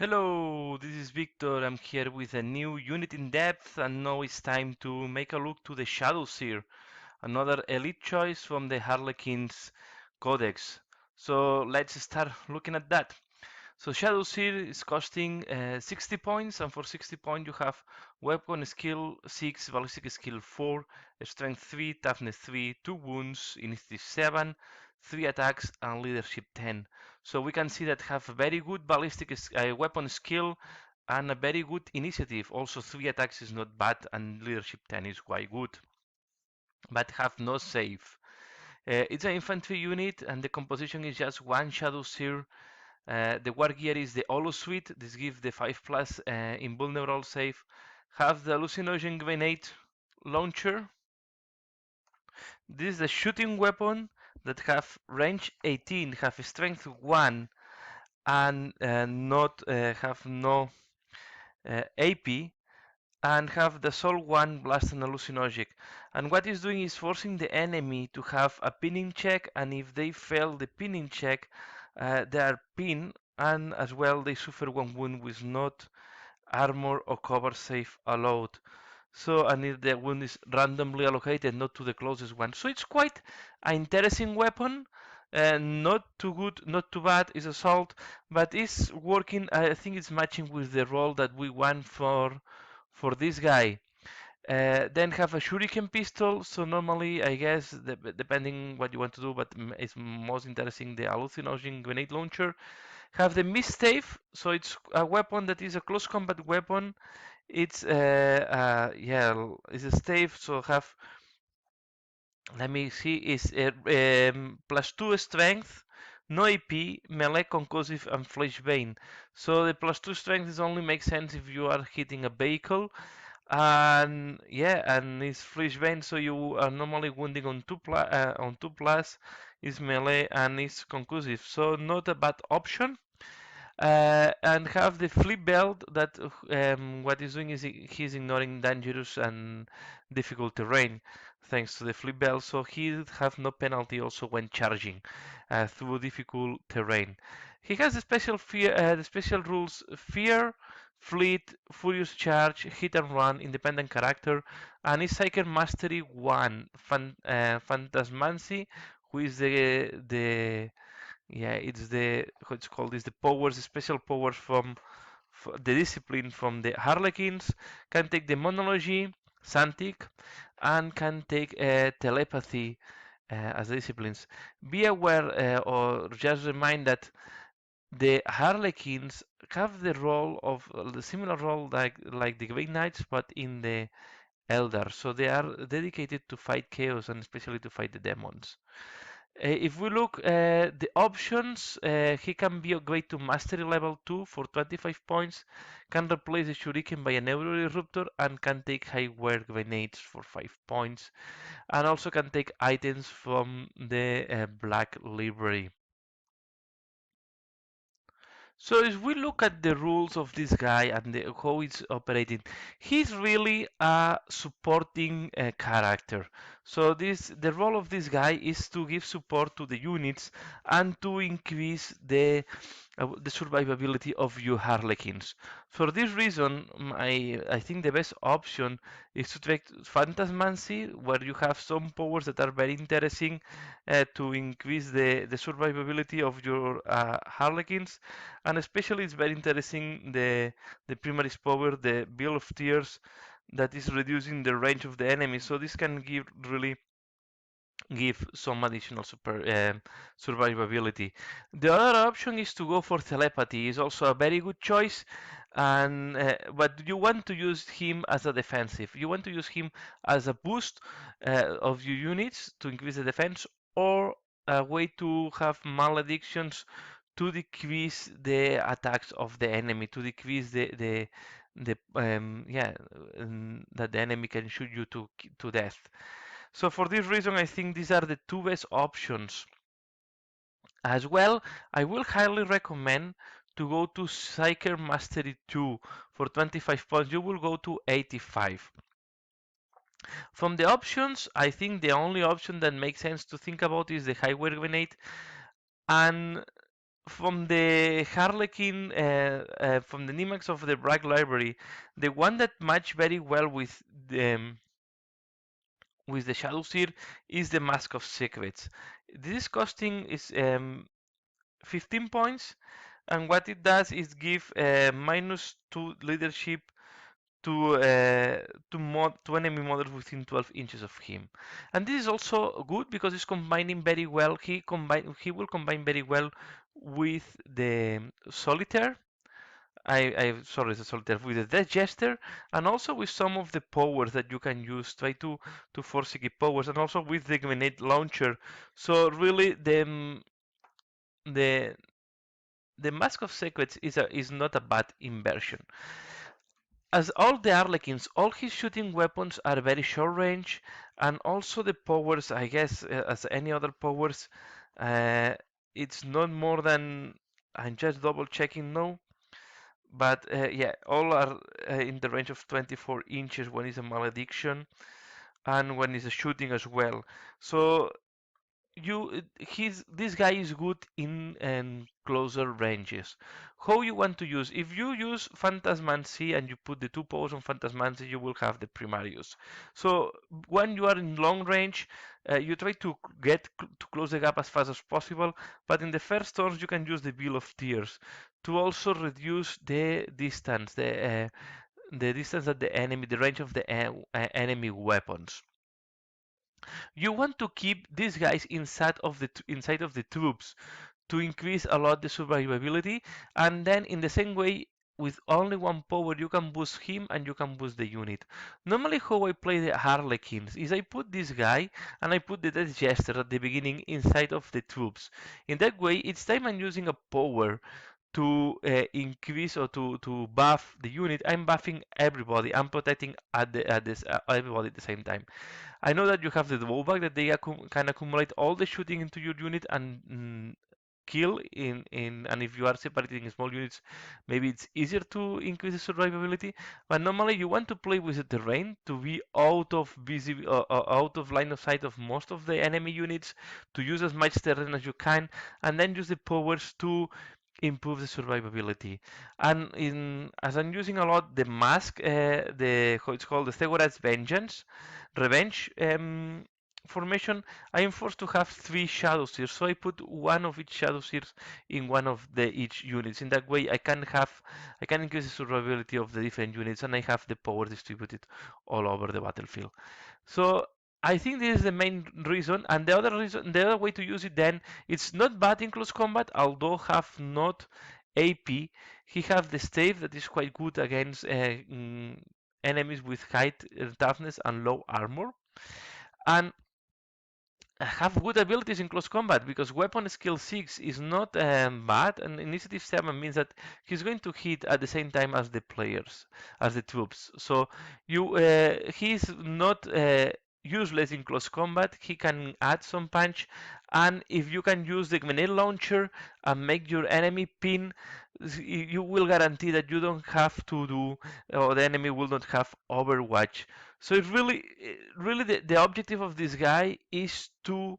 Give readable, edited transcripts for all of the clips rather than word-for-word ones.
Hello, this is Victor. I'm here with a new unit in depth, and now it's time to make a look to the Shadowseer, another elite choice from the Harlequins Codex. So let's start looking at that. So Shadowseer is costing 60 points, and for 60 points you have weapon skill 6, ballistic skill 4, strength 3, toughness 3, 2 wounds, initiative 7, 3 attacks, and leadership 10. So we can see that have very good ballistic weapon skill and a very good initiative. Also 3 attacks is not bad, and leadership 10 is quite good, but have no save. It's an infantry unit, and the composition is just one Shadowseer. The war gear is the Holo Suite. This gives the 5 plus invulnerable save. Have the hallucinogen grenade launcher. This is the shooting weapon that have range 18, have strength 1, and not have no AP, and have the Soul 1 blast and hallucinogenic. And what it's doing is forcing the enemy to have a pinning check, and if they fail the pinning check, they are pinned, and as well they suffer 1 wound with not armor or cover save allowed. So, and if the wound is randomly allocated, not to the closest one. So it's quite an interesting weapon. Not too good, not too bad. It's assault, but it's working. I think it's matching with the role that we want for this guy. Then have a shuriken pistol. So normally, I guess, depending what you want to do, but it's most interesting the hallucinogen grenade launcher. Have the misstave. So it's a weapon that is a close combat weapon. It's yeah, it's a stave. So have, let me see, is +2 strength, no AP, melee, concussive, and flesh bane. So the +2 strength is only makes sense if you are hitting a vehicle, and yeah, and it's flesh bane, so you are normally wounding on 2 plus is melee and is concussive. So not a bad option. And have the flip belt that what he's doing is he's ignoring dangerous and difficult terrain thanks to the flip belt, so he have no penalty also when charging through difficult terrain. He has the special rules: fear, fleet, furious charge, hit and run, independent character, and is psychic mastery 1 phantasmancy, who is the yeah, it's the how it's called is the powers, the special powers from the discipline from the Harlequins. Can take the monology, Santic, and can take telepathy as disciplines. Be aware or just remind that the Harlequins have the role of the similar role like the Grey Knights, but in the Elder. So they are dedicated to fight chaos and especially to fight the demons. If we look at the options, he can be upgraded to Mastery level 2 for 25 points, can replace the Shuriken by a Neuro Disruptor, and can take High-Wear Grenades for 5 points, and also can take items from the Black Library. So if we look at the rules of this guy and how it's operating, he's really a supporting character. So the role of this guy is to give support to the units and to increase the survivability of your Harlequins. For this reason, I think the best option is to take Phantasmancy, where you have some powers that are very interesting to increase the survivability of your Harlequins, and especially it's very interesting the Primaris power, the Bill of Tears, that is reducing the range of the enemy. So this can give some additional survivability. The other option is to go for telepathy. Is also a very good choice, and but you want to use him as a defensive. You want to use him as a boost of your units to increase the defense, or a way to have maledictions to decrease the attacks of the enemy, to decrease the yeah that the enemy can shoot you to death. So for this reason, I think these are the two best options. As well, I will highly recommend to go to Psyker Mastery 2 for 25 points. You will go to 85. From the options, I think the only option that makes sense to think about is the Highway Grenade. And from the Harlequin, from the Nimax of the Bragg library, the one that match very well with the Shadowseer is the Mask of Secrets. This costing is 15 points, and what it does is give -2 leadership to to enemy models within 12 inches of him. And this is also good because it's combining very well. He will combine very well with the Solitaire. I sorry, the Solitaire with the Death Jester, and also with some of the powers that you can use. Try to force keep powers, and also with the grenade launcher. So really, the the Mask of Secrets is not a bad inversion. As all the Harlequins, all his shooting weapons are very short range, and also the powers, I guess, as any other powers, uh, it's not more than. I'm just double checking now, but yeah, all are in the range of 24 inches when it's a malediction, and when it's a shooting as well. So he's this guy is good in closer ranges. How you want to use? If you use Phantasmancy and you put the two powers on Phantasmancy, you will have the Primarius. So when you are in long range, you try to get to close the gap as fast as possible. But in the first turns, you can use the Bill of Tears to also reduce the distance that the enemy, the range of the enemy weapons. You want to keep these guys inside of the troops to increase a lot the survivability, and then in the same way with only one power you can boost him and you can boost the unit. Normally how I play the Harlequins is I put this guy and I put the Death Jester at the beginning inside of the troops. In that way each time I'm using a power to increase or to buff the unit, I'm buffing everybody. I'm protecting everybody at the same time. I know that you have the drawback that they can accumulate all the shooting into your unit and kill in and if you are separating small units, maybe it's easier to increase the survivability. But normally you want to play with the terrain to be out of line of sight of most of the enemy units, to use as much terrain as you can, and then use the powers to improve the survivability. And as I'm using a lot the mask, the how it's called the Stegorad's Vengeance, Revenge formation, I am forced to have three Shadowseers. So I put one of each Shadowseers in one of the each units. In that way, I can increase the survivability of the different units, and I have the power distributed all over the battlefield. So I think this is the main reason, and the other way to use it then, it's not bad in close combat, although have not AP. He have the stave that is quite good against enemies with high toughness and low armor, and have good abilities in close combat because weapon skill 6 is not bad, and initiative 7 means that he's going to hit at the same time as the players, as the troops. So he's not useless in close combat. He can add some punch, and if you can use the grenade launcher and make your enemy pin, you will guarantee that you don't have to do, or the enemy will not have overwatch. So it really the objective of this guy is to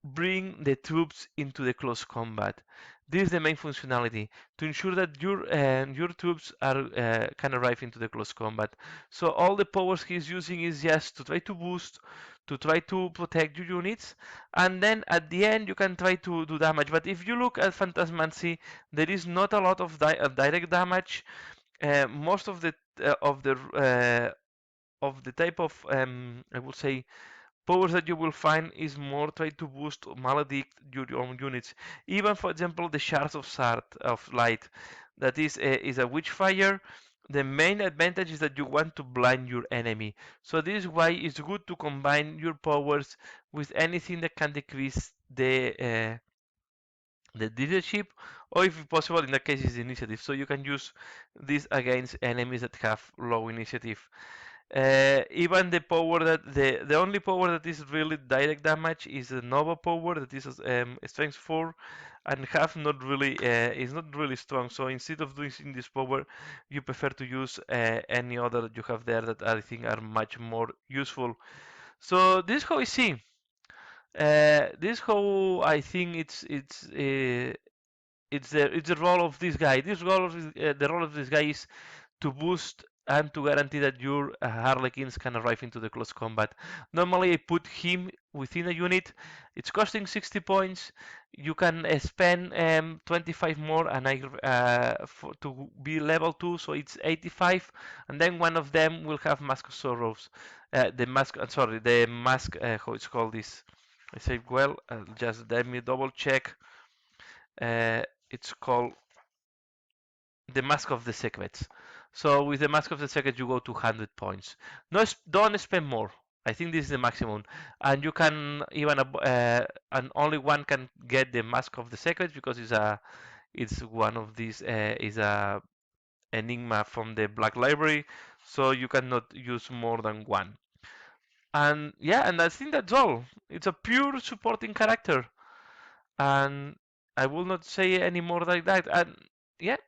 bring the troops into the close combat. This is the main functionality to ensure that your troops are can arrive into the close combat. So all the powers he's using is just to try to boost, to try to protect your units, and then at the end you can try to do damage. But if you look at Phantasmancy, there is not a lot of direct damage. Most of the type of I would say powers that you will find is more try to boost or maledict your own units. Even for example the shards of light that is a witchfire. The main advantage is that you want to blind your enemy. So this is why it's good to combine your powers with anything that can decrease the leadership, or if possible in that case is the initiative. So you can use this against enemies that have low initiative. Even the only power that is really direct damage is the Nova power that is strength 4 and have not really is not really strong. So instead of using this power, you prefer to use any other that you have there that I think are much more useful. So this is how I see. This is how I think it's it's the role of this guy. The role of this guy is to boost and to guarantee that your Harlequins can arrive into the close combat. Normally, I put him within a unit. It's costing 60 points. You can spend 25 more, and to be level 2, so it's 85. And then one of them will have Mask of Sorrows. The mask, sorry, the mask. How it's called this? I say well. Just let me double check. It's called the Mask of the Secrets. So with the Mask of the Secrets, you go to 100 points. No, don't spend more. I think this is the maximum, and you can even and only one can get the Mask of the Secrets because it's one of these is a enigma from the Black Library, so you cannot use more than one. And yeah, and I think that's all. It's a pure supporting character, and I will not say any more like that. And yeah,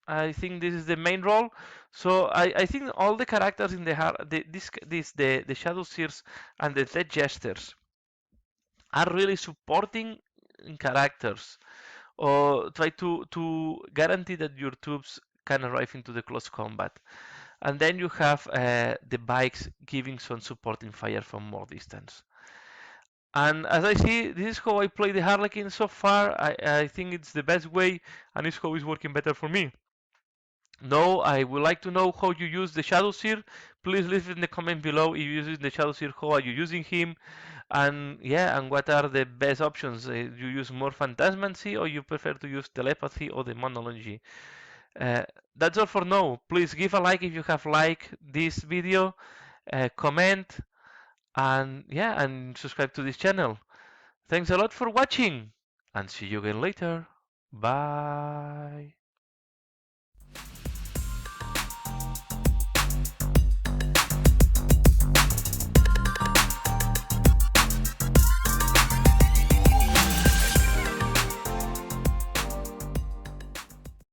I think this is the main role. So I think all the characters in the Shadowseers and the Death Jesters are really supporting characters, or try to guarantee that your troops can arrive into the close combat. And then you have the bikes giving some supporting fire from more distance. And as I see, this is how I play the Harlequin so far. I think it's the best way, and it's how it's working better for me. No, I would like to know how you use the Shadowseer. Please leave in the comment below if you're using the Shadowseer, how are you using him? And yeah, and what are the best options? You use more Phantasmancy or you prefer to use Telepathy or Demonology? Uh, that's all for now. Please give a like if you have liked this video, comment, and yeah, and subscribe to this channel. Thanks a lot for watching, and see you again later. Bye.